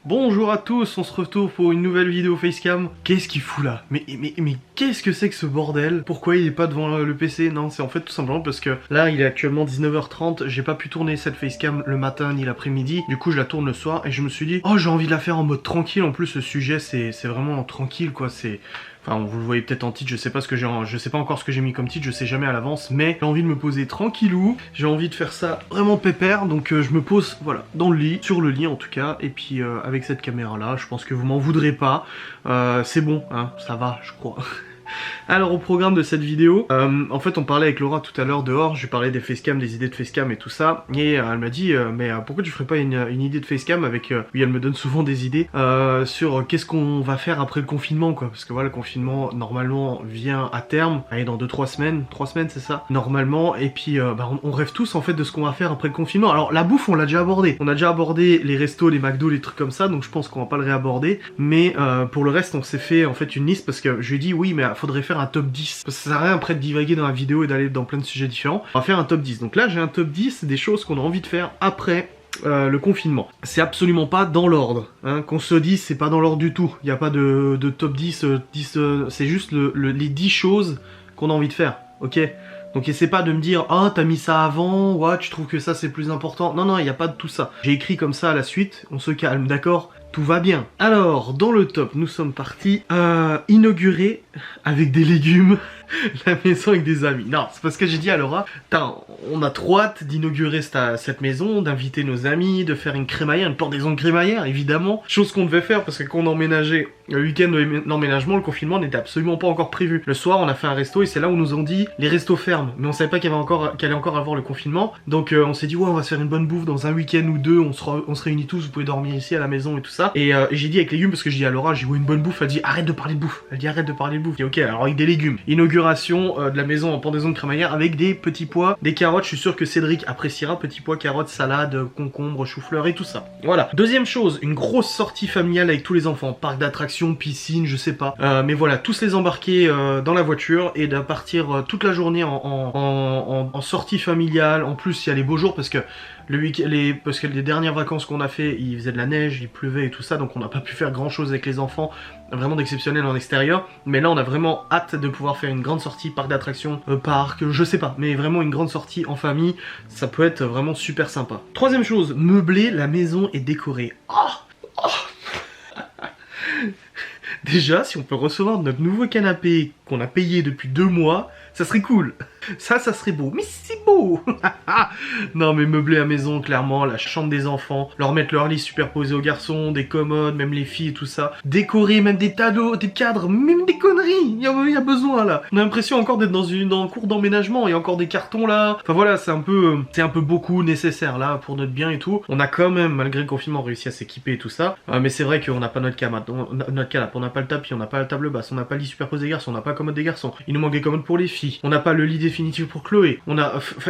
Bonjour à tous, on se retrouve pour une nouvelle vidéo facecam. Qu'est-ce qu'il fout là? Mais qu'est-ce que c'est que ce bordel? Pourquoi il est pas devant le PC? Non, c'est en fait tout simplement parce que là il est actuellement 19h30, j'ai pas pu tourner cette facecam le matin ni l'après-midi, du coup je la tourne le soir et je me suis dit, oh j'ai envie de la faire en mode tranquille, en plus le sujet c'est vraiment tranquille quoi, c'est... Enfin, vous le voyez peut-être en titre, je sais pas encore ce que j'ai mis comme titre, je sais jamais à l'avance, mais j'ai envie de me poser tranquillou, j'ai envie de faire ça vraiment pépère, donc je me pose, voilà, dans le lit, sur le lit en tout cas, et puis avec cette caméra là, je pense que vous m'en voudrez pas, c'est bon, hein, ça va, je crois. Alors au programme de cette vidéo, en fait on parlait avec Laura tout à l'heure dehors, je lui parlais des facecam, des idées de facecam et tout ça, et elle m'a dit mais pourquoi tu ferais pas une idée de facecam avec, oui elle me donne souvent des idées, sur qu'est-ce qu'on va faire après le confinement quoi, parce que voilà le confinement normalement vient à terme, allez dans 2-3 semaines, 3 semaines c'est ça, normalement, et puis on rêve tous en fait de ce qu'on va faire après le confinement. Alors la bouffe on l'a déjà abordé, on a déjà abordé les restos, les McDo, les trucs comme ça, donc je pense qu'on va pas le réaborder, mais pour le reste on s'est fait en fait une liste parce que je lui ai dit oui mais faudrait faire un top 10, parce que ça sert à rien après de divaguer dans la vidéo et d'aller dans plein de sujets différents. On va faire un top 10, donc là j'ai un top 10 des choses qu'on a envie de faire après le confinement. C'est absolument pas dans l'ordre, hein. Qu'on se dise, c'est pas dans l'ordre du tout, il n'y a pas de top 10, c'est juste les 10 choses qu'on a envie de faire, ok? Donc essaie pas de me dire, ah t'as mis ça avant, ouais tu trouves que ça c'est plus important. Non, il n'y a pas de tout ça. J'ai écrit comme ça à la suite, on se calme, d'accord? Tout va bien. Alors, dans le top, nous sommes partis inaugurer avec des légumes la maison avec des amis. Non, c'est parce que j'ai dit à Laura, on a trop hâte d'inaugurer cette maison, d'inviter nos amis, de faire une crémaillère, une pendaison de crémaillère, évidemment. Chose qu'on devait faire parce que quand on emménageait, le week-end d'emménagement, le confinement n'était absolument pas encore prévu. Le soir, on a fait un resto et c'est là où nous ont dit, les restos ferment. Mais on savait pas qu'il allait encore avoir le confinement. Donc on s'est dit, ouais, on va se faire une bonne bouffe dans un week-end ou deux, on se réunit tous, vous pouvez dormir ici à la maison et tout ça. Et j'ai dit avec légumes, parce que j'ai dit à Laura, j'ai dit, ouais, une bonne bouffe. Elle dit, arrête de parler de bouffe. Elle dit, arrête de parler de bouffe. J'ai dit, ok, alors avec des légumes. Inauguration de la maison en pendaison de crémaillère avec des petits pois, des carottes. Je suis sûr que Cédric appréciera. Petits pois, carottes, salade, concombre, chou-fleur et tout ça. Voilà. Deuxième chose, une grosse sortie familiale avec tous les enfants. Parc d'attractions, piscine, je sais pas. Mais voilà, tous les embarquer dans la voiture et de partir toute la journée en sortie familiale. En plus, il y a les beaux jours parce que parce que les dernières vacances qu'on a fait, il faisait de la neige, il pleuvait et tout ça, donc on n'a pas pu faire grand chose avec les enfants, vraiment d'exceptionnel en extérieur. Mais là, on a vraiment hâte de pouvoir faire une grande sortie, parc d'attractions, parc, je sais pas, mais vraiment une grande sortie en famille, ça peut être vraiment super sympa. Troisième chose, meubler la maison et décorer. Déjà, si on peut recevoir notre nouveau canapé qu'on a payé depuis 2 mois, ça serait cool. Ça serait beau. Mais c'est beau. Non mais meubler la maison, clairement, la chambre des enfants, leur mettre leur lit superposé aux garçons, des commodes, même les filles et tout ça. Décorer même des tableaux, des cadres, même des conneries. Il y a besoin là. On a l'impression encore d'être dans un cours d'emménagement. Il y a encore des cartons là. Enfin voilà, c'est un peu beaucoup nécessaire là pour notre bien et tout. On a quand même, malgré le confinement, réussi à s'équiper et tout ça. Mais c'est vrai qu'on n'a pas notre canapé, on n'a pas le tapis, on n'a pas la table basse, on n'a pas le lit superposé des garçons, on n'a pas la commode des garçons. Il nous manque des commodes pour les filles. On n'a pas le lit définitif pour Chloé.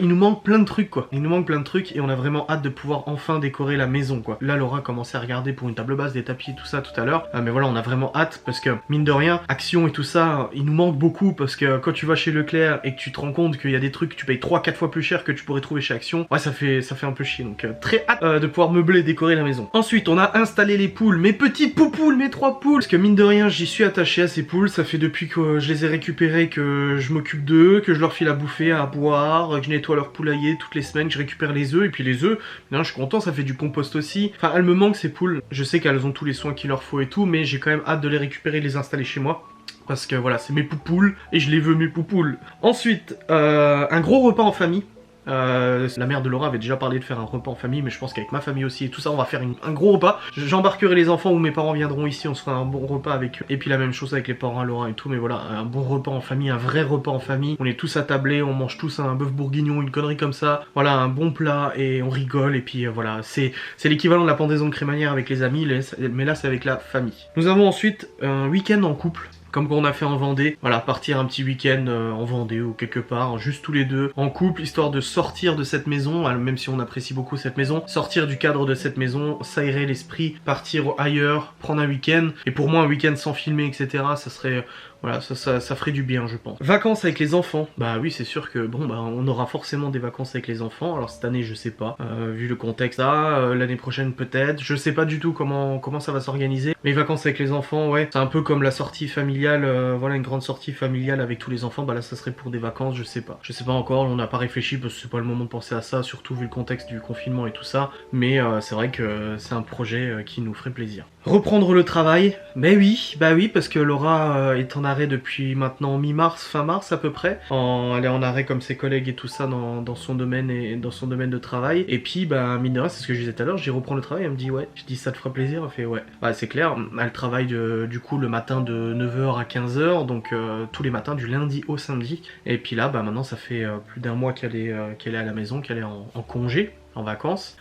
Il nous manque plein de trucs quoi. Il nous manque plein de trucs et on a vraiment hâte de pouvoir enfin décorer la maison quoi. Là Laura a commencé à regarder pour une table basse, des tapis et tout ça tout à l'heure. Mais voilà, on a vraiment hâte parce que mine de rien, Action et tout ça, il nous manque beaucoup parce que quand tu vas chez Leclerc et que tu te rends compte qu'il y a des trucs que tu payes 3-4 fois plus cher que tu pourrais trouver chez Action, ouais ça fait un peu chier. Donc très hâte de pouvoir meubler et décorer la maison. Ensuite, on a installé les poules, mes petites poupoules, mes 3 poules. Parce que mine de rien, j'y suis attaché à ces poules. Ça fait depuis que je les ai récupérées que je m'occupe d'eux, que je leur file à bouffer, à boire, que je nettoie leur poulailler toutes les semaines, que je récupère les œufs. Et puis les œufs, je suis content, ça fait du compost aussi. Enfin, elles me manquent ces poules. Je sais qu'elles ont tous les soins qu'il leur faut et tout, mais j'ai quand même hâte de les récupérer et les installer chez moi. Parce que voilà, c'est mes poupoules et je les veux mes poupoules. Ensuite, un gros repas en famille. La mère de Laura avait déjà parlé de faire un repas en famille, mais je pense qu'avec ma famille aussi et tout ça, on va faire un gros repas. J'embarquerai les enfants ou mes parents viendront ici, on se fera un bon repas avec eux. Et puis la même chose avec les parents à Laura et tout, mais voilà, un bon repas en famille, un vrai repas en famille. On est tous attablés, on mange tous un bœuf bourguignon, une connerie comme ça. Voilà, un bon plat et on rigole. Et puis voilà, c'est l'équivalent de la pendaison de crémaillère avec les amis, mais là c'est avec la famille. Nous avons ensuite un week-end en couple. Comme qu'on a fait en Vendée, voilà, partir un petit week-end en Vendée ou quelque part, juste tous les deux, en couple, histoire de sortir de cette maison, alors, même si on apprécie beaucoup cette maison, sortir du cadre de cette maison, s'aérer l'esprit, partir ailleurs, prendre un week-end, et pour moi un week-end sans filmer, etc., ça serait Voilà, ça ferait du bien, je pense. Vacances avec les enfants. Bah oui, c'est sûr que bon, bah on aura forcément des vacances avec les enfants. Alors cette année, je sais pas, vu le contexte. L'année prochaine peut-être. Je sais pas du tout comment ça va s'organiser. Mais vacances avec les enfants, ouais, c'est un peu comme la sortie familiale. Voilà, une grande sortie familiale avec tous les enfants. Bah là, ça serait pour des vacances, je sais pas. Je sais pas encore. On n'a pas réfléchi parce que c'est pas le moment de penser à ça, surtout vu le contexte du confinement et tout ça. Mais c'est vrai que c'est un projet qui nous ferait plaisir. Reprendre le travail, bah oui, parce que Laura est en arrêt depuis maintenant mi-mars, fin mars à peu près. Elle est en arrêt comme ses collègues et tout ça dans son domaine et dans son domaine de travail. Et puis bah mine de rien, c'est ce que je disais tout à l'heure, j'y reprends le travail, elle me dit ouais. Je dis ça te fera plaisir, elle fait ouais. Bah c'est clair, elle travaille du coup le matin de 9h à 15h, donc tous les matins du lundi au samedi. Et puis là bah maintenant ça fait plus d'un mois qu'elle est à la maison, qu'elle est en congé, en vacances.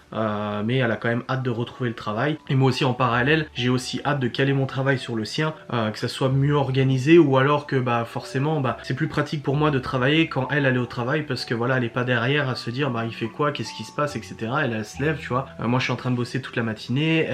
Mais elle a quand même hâte de retrouver le travail. Et moi aussi en parallèle, j'ai aussi hâte de caler mon travail sur le sien, que ça soit mieux organisé, ou alors que bah forcément bah c'est plus pratique pour moi de travailler quand elle est au travail, parce que voilà, elle est pas derrière à se dire bah il fait quoi, qu'est-ce qui se passe, etc. Elle se lève, tu vois. Moi je suis en train de bosser toute la matinée,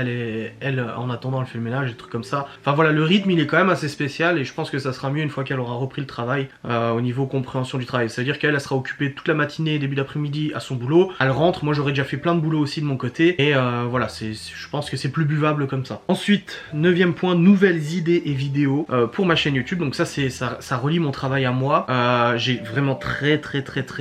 elle en attendant elle fait le ménage, des trucs comme ça. Enfin voilà, le rythme il est quand même assez spécial, et je pense que ça sera mieux une fois qu'elle aura repris le travail au niveau compréhension du travail. C'est à dire qu'elle sera occupée toute la matinée, début d'après-midi à son boulot, elle rentre, moi j'aurais déjà fait plein de boulot aussi de mon côté, et voilà, je pense que c'est plus buvable comme ça. Ensuite, 9e point, nouvelles idées et vidéos pour ma chaîne YouTube. Donc ça relie mon travail à moi. J'ai vraiment très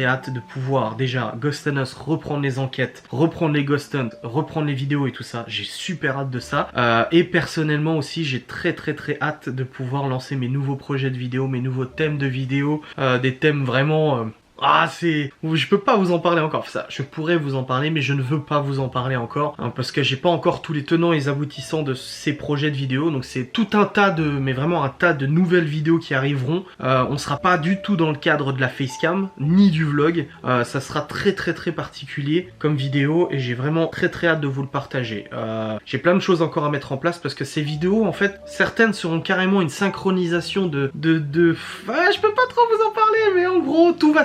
hâte de pouvoir déjà Ghost Us, reprendre les enquêtes, reprendre les Ghost Hunt, reprendre les vidéos et tout ça. J'ai super hâte de ça. Et personnellement aussi, j'ai très hâte de pouvoir lancer mes nouveaux projets de vidéos, mes nouveaux thèmes de vidéos, des thèmes vraiment... je peux pas vous en parler encore. Ça, je pourrais vous en parler, mais je ne veux pas vous en parler encore, hein, parce que j'ai pas encore tous les tenants et les aboutissants de ces projets de vidéos. Donc c'est tout un tas mais vraiment un tas de nouvelles vidéos qui arriveront. On sera pas du tout dans le cadre de la facecam, ni du vlog. Ça sera très particulier comme vidéo, et j'ai vraiment très hâte de vous le partager. J'ai plein de choses encore à mettre en place, parce que ces vidéos, en fait, certaines seront carrément une synchronisation je peux pas trop vous en parler, mais en gros, tout va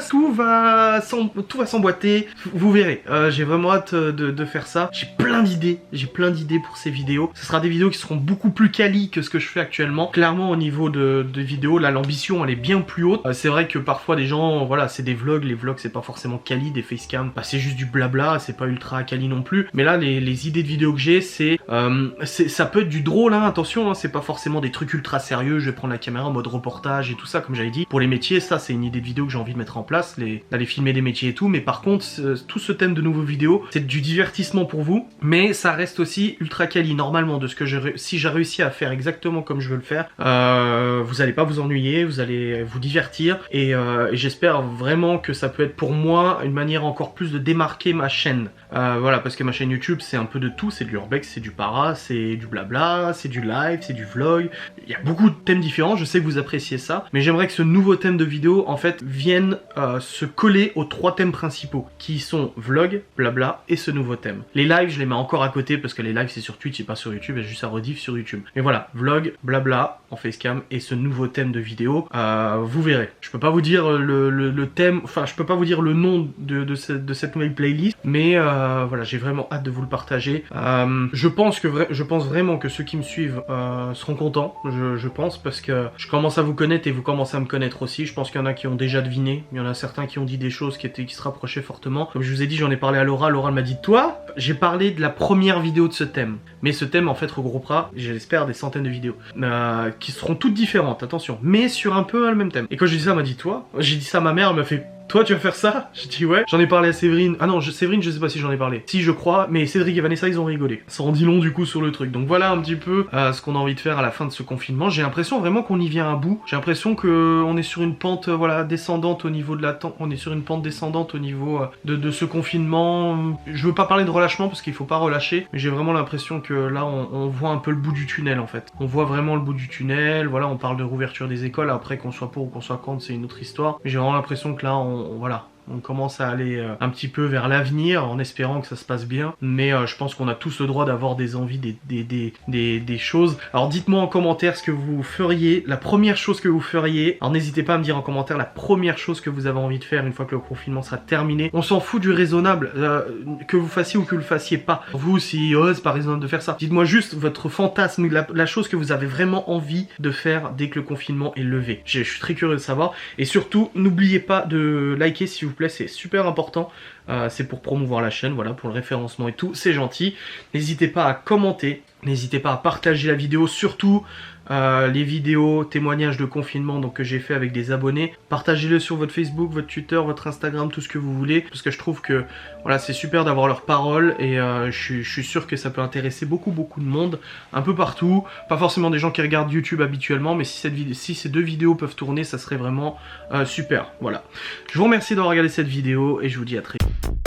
s'emboîter, vous verrez. J'ai vraiment hâte de faire ça. J'ai plein d'idées pour ces vidéos. Ce sera des vidéos qui seront beaucoup plus quali que ce que je fais actuellement. Clairement, au niveau de vidéos, là l'ambition elle est bien plus haute. C'est vrai que parfois des gens, voilà, c'est des vlogs, les vlogs c'est pas forcément quali, des facecam, bah, c'est juste du blabla, c'est pas ultra quali non plus. Mais là les idées de vidéos que j'ai, ça peut être du drôle, hein, attention, hein, c'est pas forcément des trucs ultra sérieux. Je vais prendre la caméra en mode reportage et tout ça, comme j'avais dit. Pour les métiers, ça c'est une idée de vidéo que j'ai envie de mettre en place, d'aller filmer des métiers et tout. Mais par contre, tout ce thème de nouveaux vidéos, c'est du divertissement pour vous, mais ça reste aussi ultra quali. Normalement, si j'ai réussi à faire exactement comme je veux le faire, vous allez pas vous ennuyer, vous allez vous divertir, et j'espère vraiment que ça peut être pour moi une manière encore plus de démarquer ma chaîne. Voilà, parce que ma chaîne YouTube c'est un peu de tout, c'est de l'urbex, c'est du para, c'est du blabla, c'est du live, c'est du vlog. Il y a beaucoup de thèmes différents, je sais que vous appréciez ça, mais j'aimerais que ce nouveau thème de vidéo en fait vienne se coller aux 3 thèmes principaux, qui sont vlog, blabla et ce nouveau thème. Les lives je les mets encore à côté, parce que les lives c'est sur Twitch et pas sur YouTube, et juste à rediff sur YouTube. Mais voilà, vlog, blabla en facecam et ce nouveau thème de vidéo, vous verrez. Je peux pas vous dire le thème, enfin je peux pas vous dire le nom de cette nouvelle playlist, mais voilà, j'ai vraiment hâte de vous le partager. Je pense vraiment que ceux qui me suivent seront contents, je pense, parce que je commence à vous connaître et vous commencez à me connaître aussi. Je pense qu'il y en a qui ont déjà deviné, il y en a certains qui ont dit des choses qui se rapprochaient fortement. Comme je vous ai dit, j'en ai parlé à Laura, Laura m'a dit toi, j'ai parlé de la première vidéo de ce thème. Mais ce thème en fait regroupera, j'espère, des centaines de vidéos qui seront toutes différentes, attention, mais sur un peu le même thème. Et quand j'ai dit ça, elle m'a dit toi, j'ai dit ça à ma mère, elle m'a fait toi tu vas faire ça? J'ai dit ouais. J'en ai parlé à Séverine. Ah non, Séverine je sais pas si j'en ai parlé. Si je crois, mais Cédric et Vanessa ils ont rigolé. Ça en dit long du coup sur le truc. Donc voilà un petit peu ce qu'on a envie de faire à la fin de ce confinement. J'ai l'impression vraiment qu'on y vient à bout. J'ai l'impression qu'on est sur une pente voilà, descendante au niveau de la on est sur une pente descendante au niveau de ce confinement. Je veux pas parler de relâchement parce qu'il faut pas relâcher, mais j'ai vraiment l'impression que là on voit un peu le bout du tunnel en fait. On voit vraiment le bout du tunnel. Voilà, on parle de rouverture des écoles. Après qu'on soit pour ou qu'on soit contre, c'est une autre histoire. Mais j'ai vraiment l'impression que là voilà, On commence à aller un petit peu vers l'avenir en espérant que ça se passe bien. Mais je pense qu'on a tous le droit d'avoir des envies, des choses. Alors dites-moi en commentaire ce que vous feriez, la première chose que vous feriez. Alors n'hésitez pas à me dire en commentaire la première chose que vous avez envie de faire une fois que le confinement sera terminé. On s'en fout du raisonnable, que vous fassiez ou que vous le fassiez pas. Vous, si c'est pas raisonnable de faire ça. Dites-moi juste votre fantasme, la chose que vous avez vraiment envie de faire dès que le confinement est levé. Je suis très curieux de savoir. Et surtout, n'oubliez pas de liker s'il vous plaît, c'est super important. C'est pour promouvoir la chaîne, voilà, pour le référencement et tout, c'est gentil. N'hésitez pas à commenter, n'hésitez pas à partager la vidéo, surtout les vidéos témoignages de confinement donc, que j'ai fait avec des abonnés. Partagez-le sur votre Facebook, votre Twitter, votre Instagram, tout ce que vous voulez, parce que je trouve que voilà, c'est super d'avoir leur parole et je suis sûr que ça peut intéresser beaucoup de monde, un peu partout. Pas forcément des gens qui regardent YouTube habituellement, mais si ces deux vidéos peuvent tourner, ça serait vraiment super. Voilà. Je vous remercie d'avoir regardé cette vidéo et je vous dis à très vite.